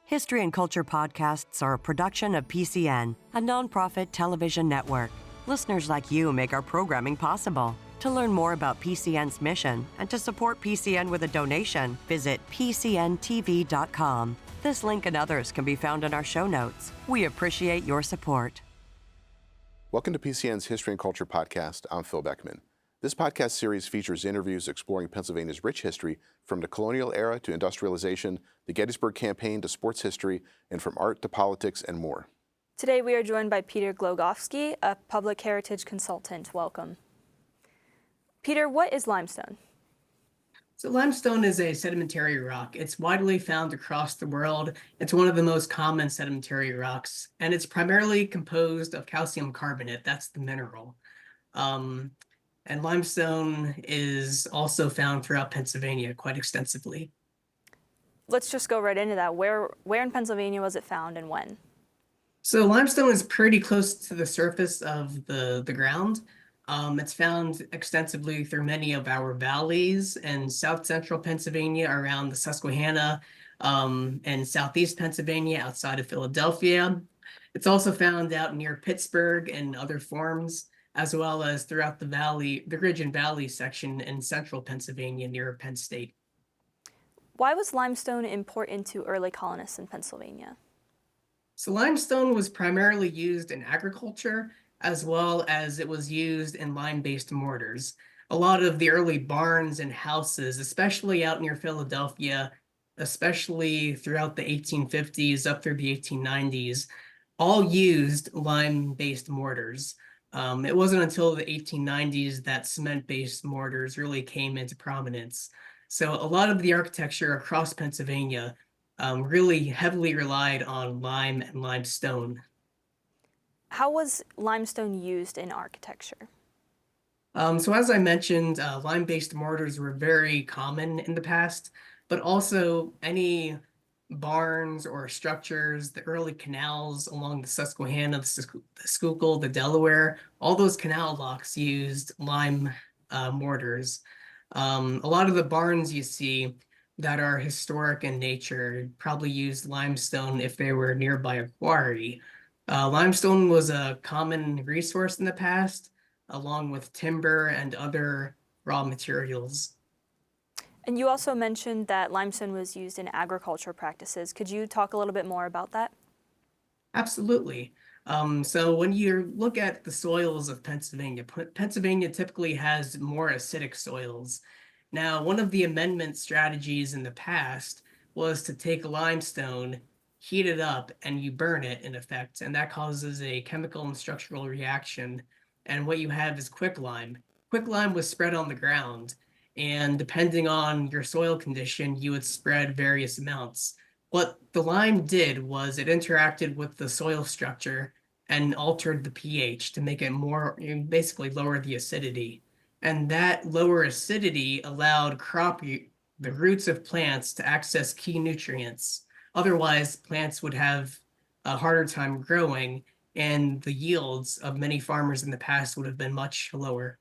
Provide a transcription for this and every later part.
History and Culture podcasts are a production of PCN, a nonprofit television network. Listeners like you make our programming possible. To learn more about PCN's mission and to support PCN with a donation, visit pcntv.com. This link and others can be found in our show notes. We appreciate your support. Welcome to PCN's History and Culture podcast. I'm Phil Beckman. This podcast series features interviews exploring Pennsylvania's rich history from the colonial era to industrialization, the Gettysburg Campaign to sports history, and from art to politics and more. Today we are joined by Peter Glogowski, a public heritage consultant. Welcome. Peter, what is limestone? So limestone is a sedimentary rock. It's widely found across the world. It's one of the most common sedimentary rocks, and it's primarily composed of calcium carbonate. That's the mineral. And limestone is also found throughout Pennsylvania quite extensively. Let's just go right into that. Where in Pennsylvania was it found and when? So limestone is pretty close to the surface of the ground. It's found extensively through many of our valleys in south central Pennsylvania around the Susquehanna, and southeast Pennsylvania outside of Philadelphia. It's also found out near Pittsburgh and other forms, as well as throughout the valley, the Ridge and Valley section in central Pennsylvania near Penn State. Why was limestone important to early colonists in Pennsylvania? So limestone was primarily used in agriculture, as well as it was used in lime-based mortars. A lot of the early barns and houses, especially out near Philadelphia, especially throughout the 1850s up through the 1890s, all used lime-based mortars. It wasn't until the 1890s that cement-based mortars really came into prominence. So a lot of the architecture across Pennsylvania really heavily relied on lime and limestone. How was limestone used in architecture? So as I mentioned, lime-based mortars were very common in the past, but also any barns or structures, the early canals along the Susquehanna, the Schuylkill, the Delaware, all those canal locks used lime mortars. A lot of the barns you see that are historic in nature probably used limestone if they were nearby a quarry. Limestone was a common resource in the past, along with timber and other raw materials. And you also mentioned that limestone was used in agriculture practices. Could you talk a little bit more about that? Absolutely. So when you look at the soils of Pennsylvania, Pennsylvania typically has more acidic soils. Now, one of the amendment strategies in the past was to take limestone, heat it up, and you burn it in effect, and that causes a chemical and structural reaction. And what you have is quicklime. Quicklime was spread on the ground, and depending on your soil condition, you would spread various amounts. What the lime did was it interacted with the soil structure and altered the pH to make it more, basically lower the acidity. And that lower acidity allowed the roots of plants to access key nutrients. Otherwise, plants would have a harder time growing, and the yields of many farmers in the past would have been much lower.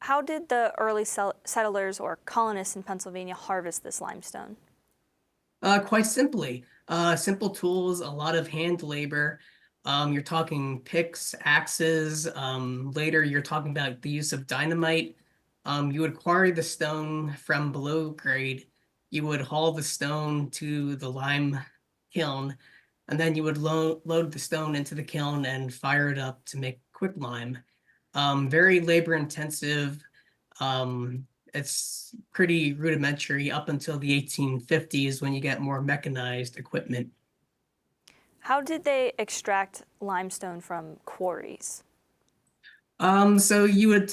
How did the early settlers or colonists in Pennsylvania harvest this limestone? Quite simply, simple tools, a lot of hand labor. You're talking picks, axes. Later, you're talking about the use of dynamite. You would quarry the stone from below grade. You would haul the stone to the lime kiln, and then you would load the stone into the kiln and fire it up to make quicklime. Very labor intensive. It's pretty rudimentary up until the 1850s when you get more mechanized equipment. How did they extract limestone from quarries? So you would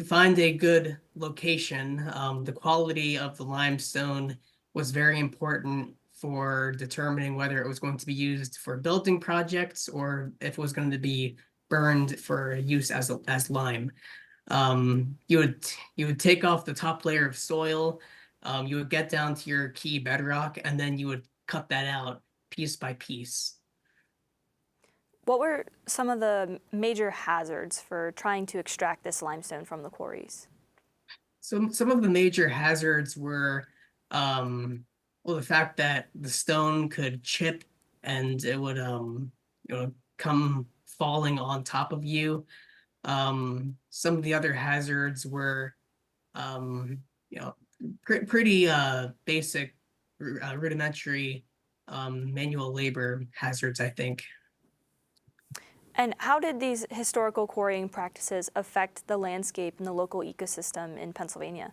find a good location. The quality of the limestone was very important for determining whether it was going to be used for building projects or if it was going to be burned for use as lime. You would take off the top layer of soil, you would get down to your key bedrock, and then you would cut that out piece by piece. What were some of the major hazards for trying to extract this limestone from the quarries? So some of the major hazards were, Well, the fact that the stone could chip and it would come falling on top of you. Some of the other hazards were um, you know pretty basic rudimentary manual labor hazards, I think. And how did these historical quarrying practices affect the landscape and the local ecosystem in Pennsylvania?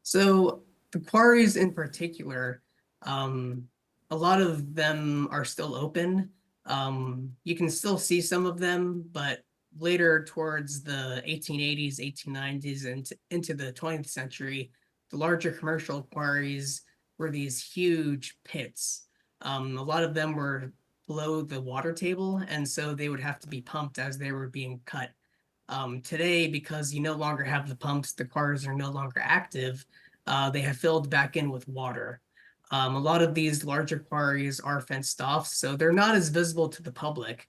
So the quarries in particular, um, a lot of them are still open. You can still see some of them, but later towards the 1880s, 1890s, and into the 20th century, the larger commercial quarries were these huge pits. A lot of them were below the water table, and so they would have to be pumped as they were being cut. Today, because you no longer have the pumps, the quarries are no longer active, they have filled back in with water. A lot of these larger quarries are fenced off, so they're not as visible to the public.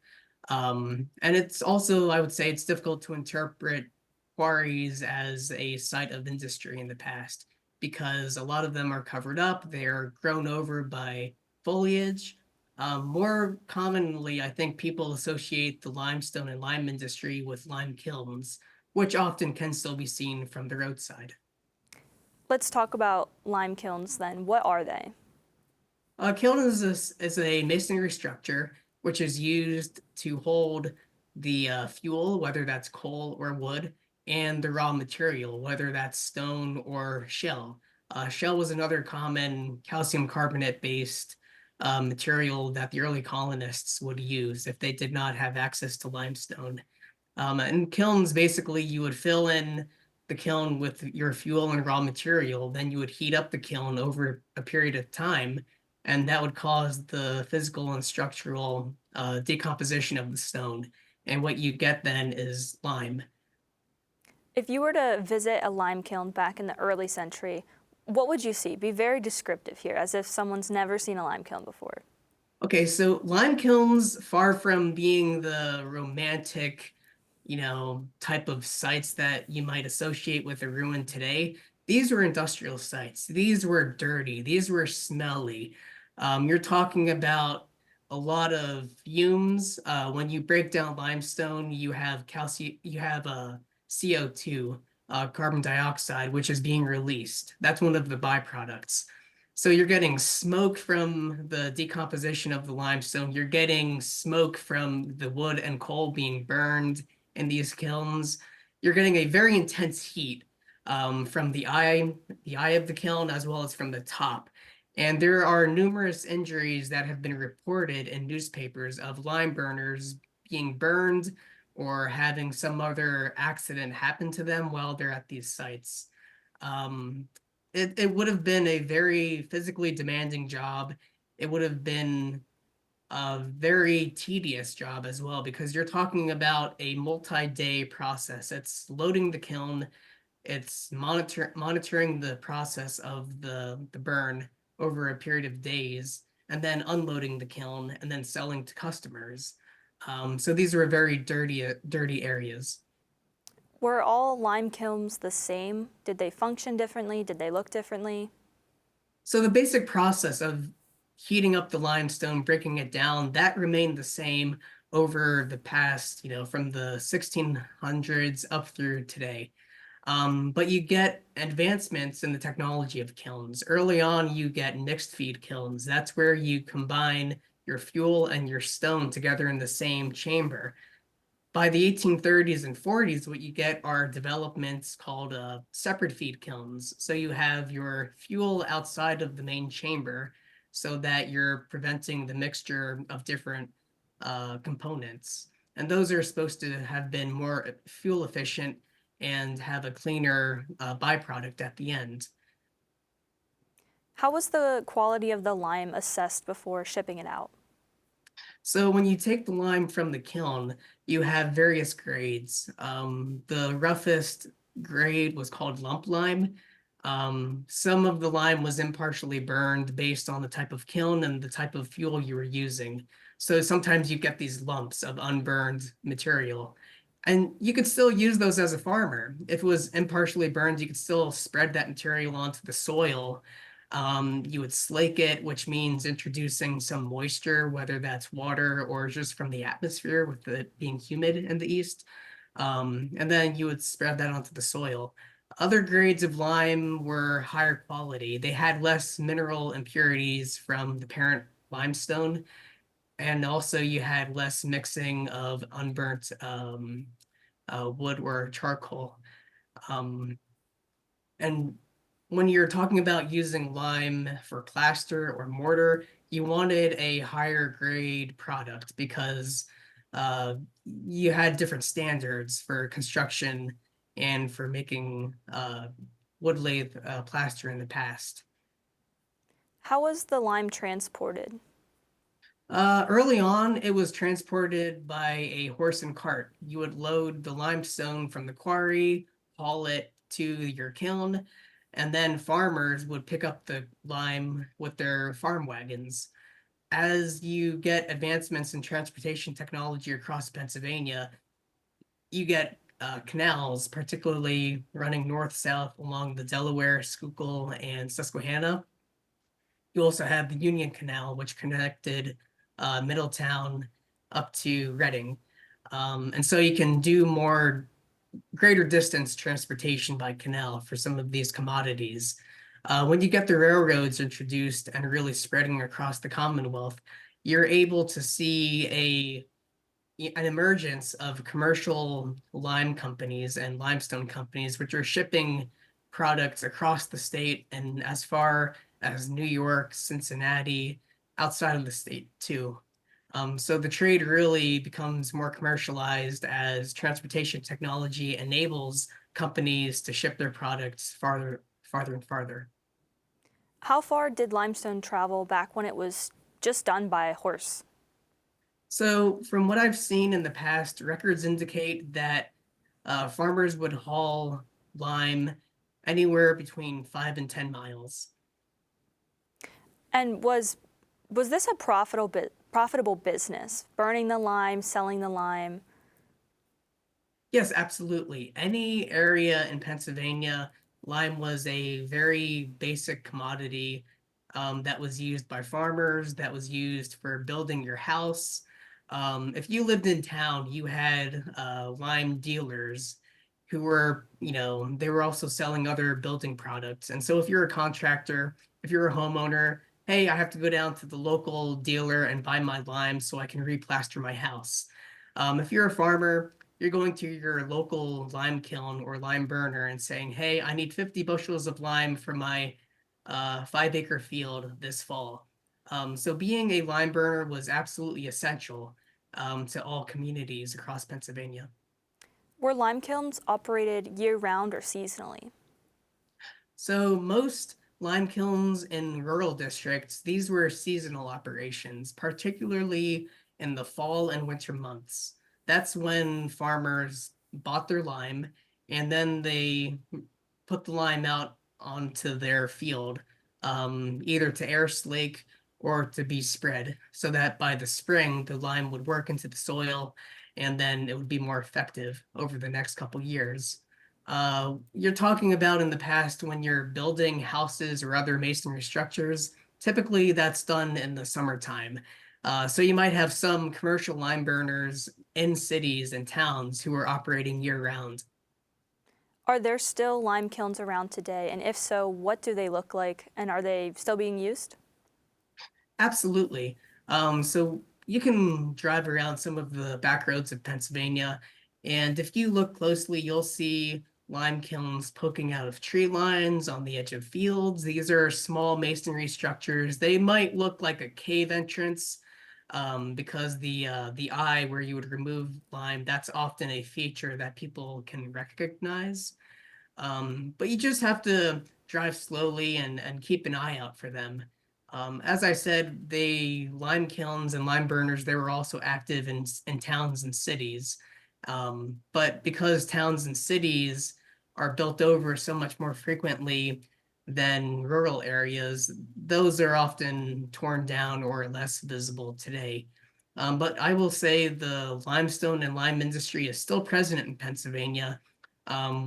And it's also, I would say, it's difficult to interpret quarries as a site of industry in the past because a lot of them are covered up, they're grown over by foliage. More commonly, I think people associate the limestone and lime industry with lime kilns, which often can still be seen from the roadside. Let's talk about lime kilns then. What are they? A kiln is a masonry structure which is used to hold the fuel, whether that's coal or wood, and the raw material, whether that's stone or shell. Shell was another common calcium carbonate based material that the early colonists would use if they did not have access to limestone. And kilns, basically, you would fill in the kiln with your fuel and raw material, then you would heat up the kiln over a period of time, and that would cause the physical and structural decomposition of the stone. And what you get then is lime. If you were to visit a lime kiln back in the early century, what would you see? Be very descriptive here, as if someone's never seen a lime kiln before. Okay, so lime kilns, far from being the romantic, type of sites that you might associate with a ruin today, these were industrial sites. These were dirty. These were smelly. You're talking about a lot of fumes. When you break down limestone, you have calcium, you have CO2, carbon dioxide, which is being released. That's one of the byproducts. So you're getting smoke from the decomposition of the limestone. You're getting smoke from the wood and coal being burned in these kilns. You're getting a very intense heat from the eye of the kiln, as well as from the top. And there are numerous injuries that have been reported in newspapers of lime burners being burned or having some other accident happen to them while they're at these sites. Um, it would have been a very physically demanding job. It would have been a very tedious job as well, because you're talking about a multi-day process. It's loading the kiln, it's monitoring the process of the burn over a period of days, and then unloading the kiln and then selling to customers. So these were very dirty areas. Were all lime kilns the same? Did they function differently? Did they look differently? So the basic process of heating up the limestone, breaking it down, that remained the same over the past, from the 1600s up through today. But you get advancements in the technology of kilns. Early on, you get mixed feed kilns. That's where you combine your fuel and your stone together in the same chamber. By the 1830s and 40s, what you get are developments called separate feed kilns. So you have your fuel outside of the main chamber so that you're preventing the mixture of different components. And those are supposed to have been more fuel efficient and have a cleaner byproduct at the end. How was the quality of the lime assessed before shipping it out? So when you take the lime from the kiln, you have various grades. The roughest grade was called lump lime. Some of the lime was impartially burned based on the type of kiln and the type of fuel you were using. So sometimes you get these lumps of unburned material. And you could still use those as a farmer. If it was impartially burned, you could still spread that material onto the soil. You would slake it, which means introducing some moisture, whether that's water or just from the atmosphere with it being humid in the east. And then you would spread that onto the soil. Other grades of lime were higher quality. They had less mineral impurities from the parent limestone, and also you had less mixing of unburnt wood or charcoal. Um, and when you're talking about using lime for plaster or mortar, you wanted a higher grade product because uh, you had different standards for construction and for making wood lathe plaster in the past. How was the lime transported? Early on, it was transported by a horse and cart. You would load the limestone from the quarry, haul it to your kiln, and then farmers would pick up the lime with their farm wagons. As you get advancements in transportation technology across Pennsylvania, you get canals, particularly running north-south along the Delaware, Schuylkill, and Susquehanna. You also have the Union Canal, which connected Middletown up to Reading. And so you can do more greater distance transportation by canal for some of these commodities. When you get the railroads introduced and really spreading across the Commonwealth, you're able to see an emergence of commercial lime companies and limestone companies, which are shipping products across the state and as far as New York, Cincinnati, outside of the state too. So the trade really becomes more commercialized as transportation technology enables companies to ship their products farther and farther. How far did limestone travel back when it was just done by a horse? So from what I've seen in the past, records indicate that farmers would haul lime anywhere between 5 and 10 miles. And was this a profitable business? Burning the lime, selling the lime? Yes, absolutely. Any area in Pennsylvania, lime was a very basic commodity that was used by farmers, that was used for building your house. If you lived in town, you had lime dealers who were, they were also selling other building products. And so if you're a contractor, if you're a homeowner, hey, I have to go down to the local dealer and buy my lime so I can replaster my house. If you're a farmer, you're going to your local lime kiln or lime burner and saying, hey, I need 50 bushels of lime for my 5 acre field this fall. So being a lime burner was absolutely essential to all communities across Pennsylvania. Were lime kilns operated year round or seasonally? So most lime kilns in rural districts, these were seasonal operations, particularly in the fall and winter months. That's when farmers bought their lime and then they put the lime out onto their field, either to air slake or to be spread, so that by the spring the lime would work into the soil and then it would be more effective over the next couple years. You're talking about in the past when you're building houses or other masonry structures. Typically, that's done in the summertime. So you might have some commercial lime burners in cities and towns who are operating year round. Are there still lime kilns around today? And if so, what do they look like? And are they still being used? Absolutely. So you can drive around some of the back roads of Pennsylvania, and if you look closely, you'll see lime kilns poking out of tree lines on the edge of fields. These are small masonry structures. They might look like a cave entrance, because the eye where you would remove lime, that's often a feature that people can recognize. But you just have to drive slowly and keep an eye out for them. As I said, the lime kilns and lime burners, they were also active in towns and cities. But because towns and cities are built over so much more frequently than rural areas, those are often torn down or less visible today. But I will say the limestone and lime industry is still present in Pennsylvania.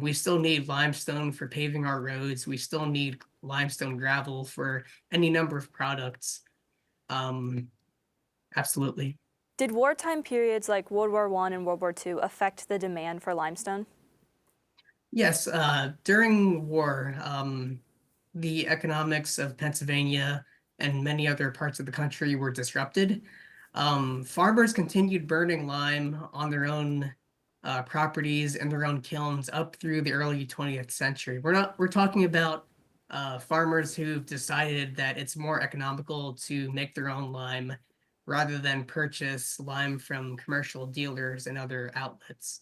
We still need limestone for paving our roads. We still need limestone gravel for any number of products. Um, Absolutely. Did wartime periods like World War I and World War II affect the demand for limestone? Yes, during war, the economics of Pennsylvania and many other parts of the country were disrupted. Farmers continued burning lime on their own properties and their own kilns up through the early 20th century. We're talking about farmers who've decided that it's more economical to make their own lime rather than purchase lime from commercial dealers and other outlets.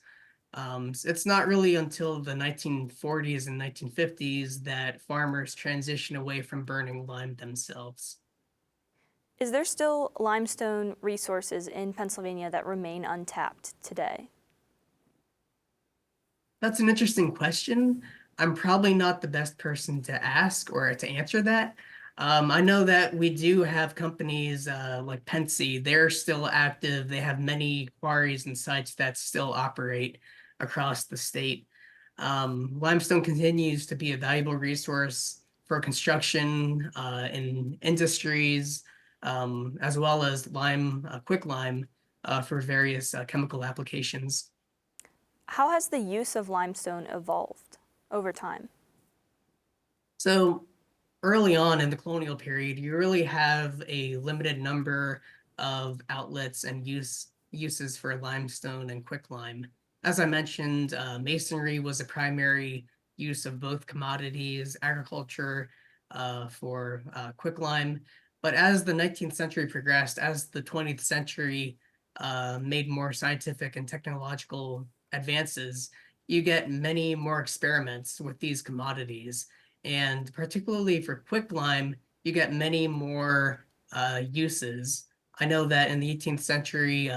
It's not really until the 1940s and 1950s that farmers transition away from burning lime themselves. Is there still limestone resources in Pennsylvania that remain untapped today? That's an interesting question. I'm probably not the best person to ask or to answer that. I know that we do have companies like Pensy. They're still active. They have many quarries and sites that still operate across the state. Limestone continues to be a valuable resource for construction in industries, as well as quick lime for various chemical applications. How has the use of limestone evolved over time? So early on in the colonial period, you really have a limited number of outlets and uses for limestone and quicklime. As I mentioned, masonry was a primary use of both commodities, agriculture for quicklime. But as the 19th century progressed, as the 20th century made more scientific and technological advances, you get many more experiments with these commodities. And particularly for quicklime, you get many more uses. I know that in the 18th century,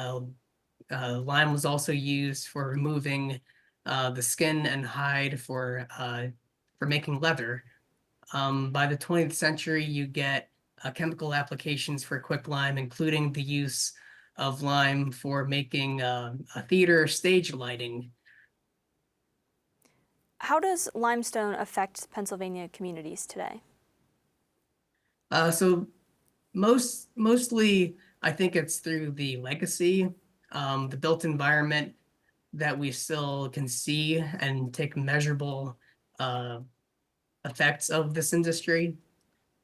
lime was also used for removing the skin and hide for making leather. By the 20th century, you get chemical applications for quicklime, including the use of lime for making a theater stage lighting. How does limestone affect Pennsylvania communities today? So mostly, I think it's through the legacy, the built environment that we still can see and take measurable uh, effects of this industry.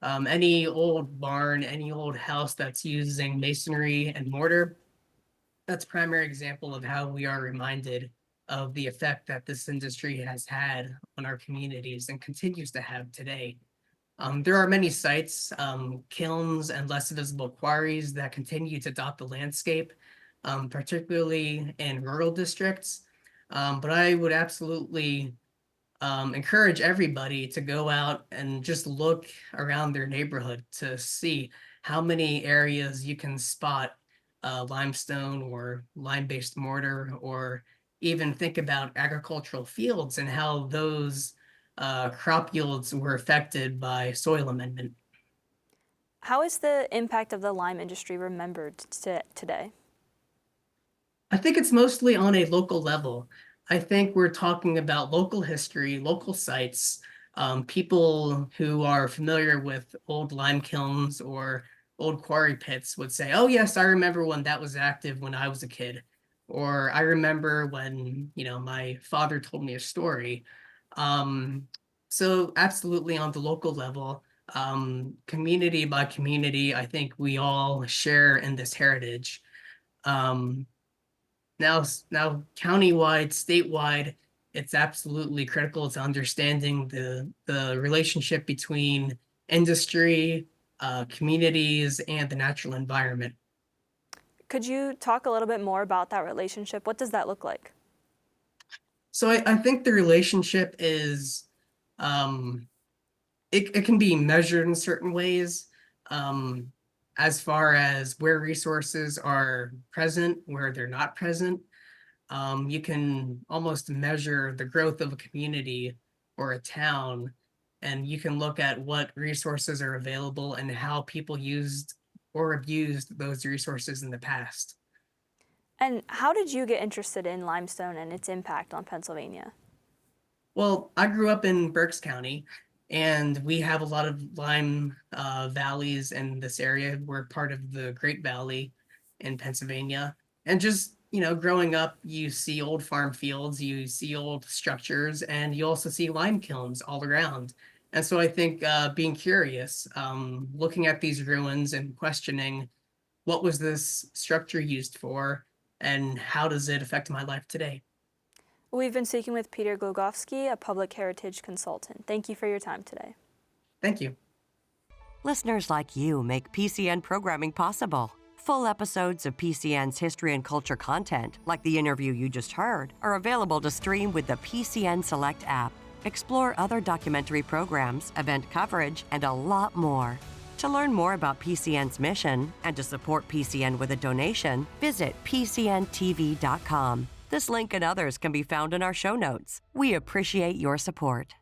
Any old barn, any old house that's using masonry and mortar, that's a primary example of how we are reminded of the effect that this industry has had on our communities and continues to have today. There are many sites, kilns, and less visible quarries that continue to dot the landscape, particularly in rural districts. But I would absolutely encourage everybody to go out and just look around their neighborhood to see how many areas you can spot limestone or lime-based mortar, or even think about agricultural fields and how those crop yields were affected by soil amendment. How is the impact of the lime industry remembered today? I think it's mostly on a local level. I think we're talking about local history, local sites, people who are familiar with old lime kilns or old quarry pits would say, "Oh yes, I remember when that was active when I was a kid," or "I remember when my father told me a story." Um, so absolutely on the local level, community by community, I think we all share in this heritage. Um, now countywide, statewide, it's absolutely critical to understanding the relationship between industry, communities, and the natural environment. Could you talk a little bit more about that relationship? What does that look like? So I think the relationship is um, it can be measured in certain ways, um, as far as where resources are present, where they're not present. You can almost measure the growth of a community or a town, and you can look at what resources are available and how people used or abused those resources in the past. And how did you get interested in limestone and its impact on Pennsylvania? Well, I grew up in Berks County, And we have a lot of lime valleys in this area. We're part of the Great Valley in Pennsylvania. And just, growing up, you see old farm fields, you see old structures, and you also see lime kilns all around. And so I think being curious, looking at these ruins and questioning what was this structure used for and how does it affect my life today? We've been speaking with Peter Glogowski, a public heritage consultant. Thank you for your time today. Thank you. Listeners like you make PCN programming possible. Full episodes of PCN's history and culture content, like the interview you just heard, are available to stream with the PCN Select app. Explore other documentary programs, event coverage, and a lot more. To learn more about PCN's mission and to support PCN with a donation, visit PCNTV.com. This link and others can be found in our show notes. We appreciate your support.